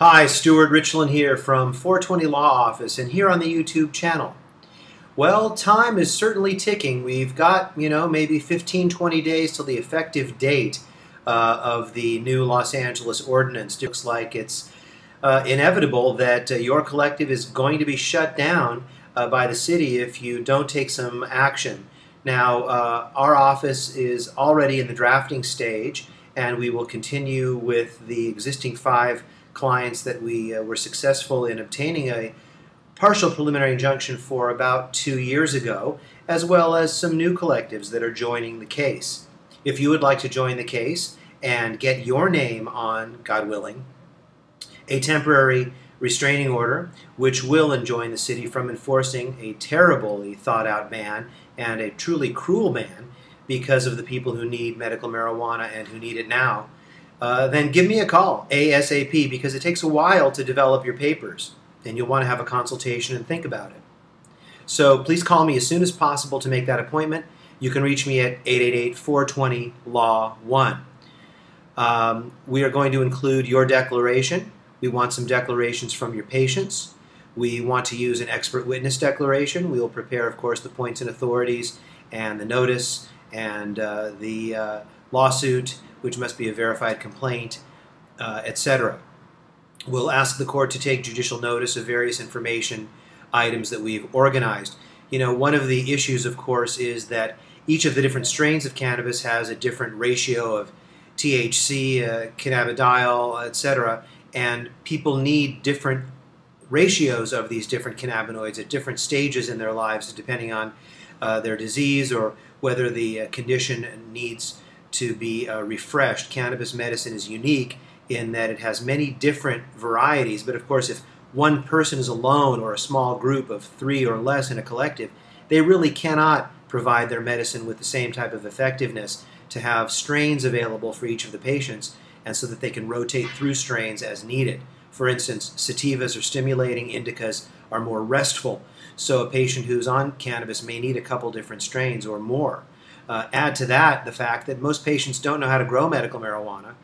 Hi, Stuart Richland here from 420 Law Office and here on the YouTube channel. Well, time is certainly ticking. We've got, maybe 15, 20 days till the effective date of the new Los Angeles ordinance. It looks like it's inevitable that your collective is going to be shut down by the city if you don't take some action. Now, our office is already in the drafting stage, and we will continue with the existing 5 clients that we were successful in obtaining a partial preliminary injunction for about 2 years ago, as well as some new collectives that are joining the case. If you would like to join the case and get your name on, God willing, a temporary restraining order, which will enjoin the city from enforcing a terribly thought-out ban and a truly cruel ban because of the people who need medical marijuana and who need it now, then give me a call, ASAP, because it takes a while to develop your papers, and you'll want to have a consultation and think about it. So please call me as soon as possible to make that appointment. You can reach me at 888-420-LAW-1. We are going to include your declaration. We want some declarations from your patients. We want to use an expert witness declaration. We will prepare, of course, the points and authorities and the notice and the lawsuit, which must be a verified complaint, etc. We'll ask the court to take judicial notice of various information items that we've organized. One of the issues, of course, is that each of the different strains of cannabis has a different ratio of THC, cannabidiol, etc., and people need different ratios of these different cannabinoids at different stages in their lives, depending on their disease or whether the condition needs to be refreshed. Cannabis medicine is unique in that it has many different varieties, but of course if one person is alone or a small group of 3 or less in a collective, they really cannot provide their medicine with the same type of effectiveness to have strains available for each of the patients and so that they can rotate through strains as needed. For instance, sativas are stimulating, indicas are more restful, so a patient who's on cannabis may need a couple different strains or more. Add to that the fact that most patients don't know how to grow medical marijuana,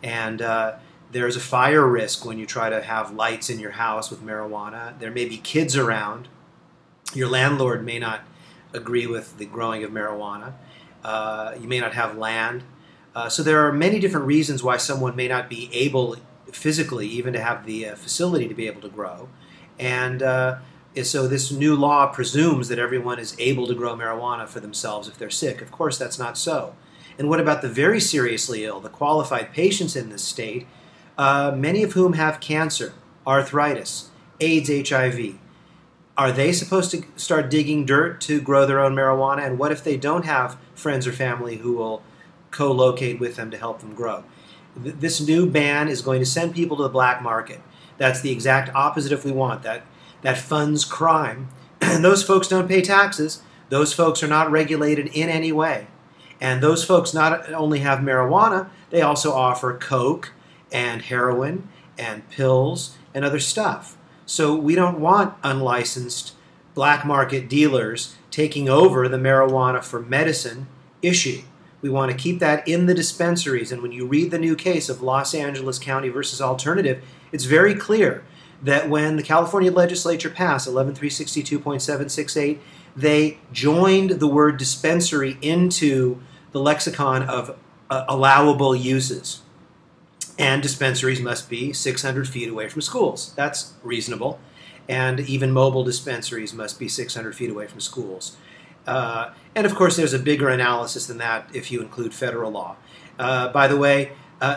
and there's a fire risk when you try to have lights in your house with marijuana. There may be kids around. Your landlord may not agree with the growing of marijuana. You may not have land. So there are many different reasons why someone may not be able physically even to have the facility to be able to grow. And so this new law presumes that everyone is able to grow marijuana for themselves if they're sick. Of course, that's not so. And what about the very seriously ill, the qualified patients in this state, many of whom have cancer, arthritis, AIDS, HIV? Are they supposed to start digging dirt to grow their own marijuana? And what if they don't have friends or family who will co-locate with them to help them grow? This new ban is going to send people to the black market. That's the exact opposite if we want. That funds crime. And those folks don't pay taxes. Those folks are not regulated in any way. And those folks not only have marijuana, they also offer coke and heroin and pills and other stuff. So we don't want unlicensed black market dealers taking over the marijuana for medicine issue. We want to keep that in the dispensaries. And when you read the new case of Los Angeles County versus Alternative, it's very clear that when the California legislature passed 11362.768, they joined the word dispensary into the lexicon of allowable uses. And dispensaries must be 600 feet away from schools. That's reasonable. And even mobile dispensaries must be 600 feet away from schools. And of course, there's a bigger analysis than that if you include federal law. By the way,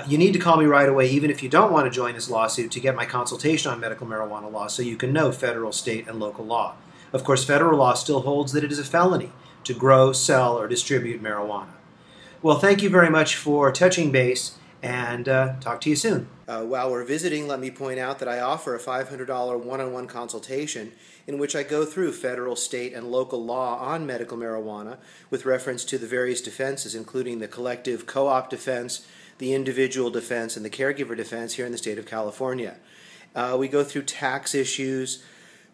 you need to call me right away, even if you don't want to join this lawsuit, to get my consultation on medical marijuana law so you can know federal, state, and local law. Of course, federal law still holds that it is a felony to grow, sell, or distribute marijuana. Well, thank you very much for touching base, and talk to you soon. While we're visiting, let me point out that I offer a $500 one-on-one consultation in which I go through federal, state, and local law on medical marijuana with reference to the various defenses, including the collective co-op defense, the individual defense, and the caregiver defense here in the state of California. We go through tax issues,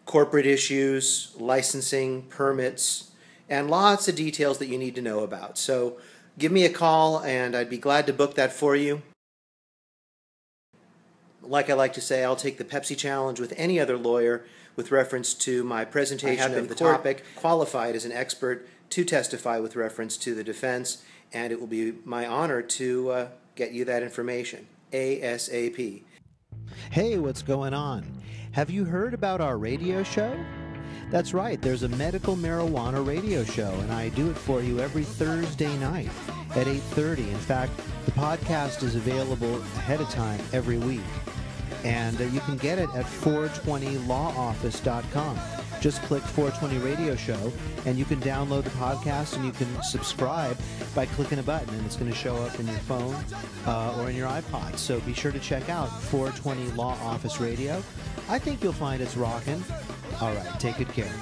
corporate issues, licensing, permits, and lots of details that you need to know about. So give me a call, and I'd be glad to book that for you. Like I like to say, I'll take the Pepsi challenge with any other lawyer with reference to my presentation of the topic, qualified as an expert to testify with reference to the defense, and it will be my honor to get you that information ASAP. Hey, what's going on? Have you heard about our radio show? That's right, there's a medical marijuana radio show, and I do it for you every Thursday night at 8:30. In fact, the podcast is available ahead of time every week, and you can get it at 420lawoffice.com. Just click 420 Radio Show, and you can download the podcast, and you can subscribe by clicking a button, and it's going to show up in your phone or in your iPod. So be sure to check out 420 Law Office Radio. I think you'll find it's rocking. All right, take good care.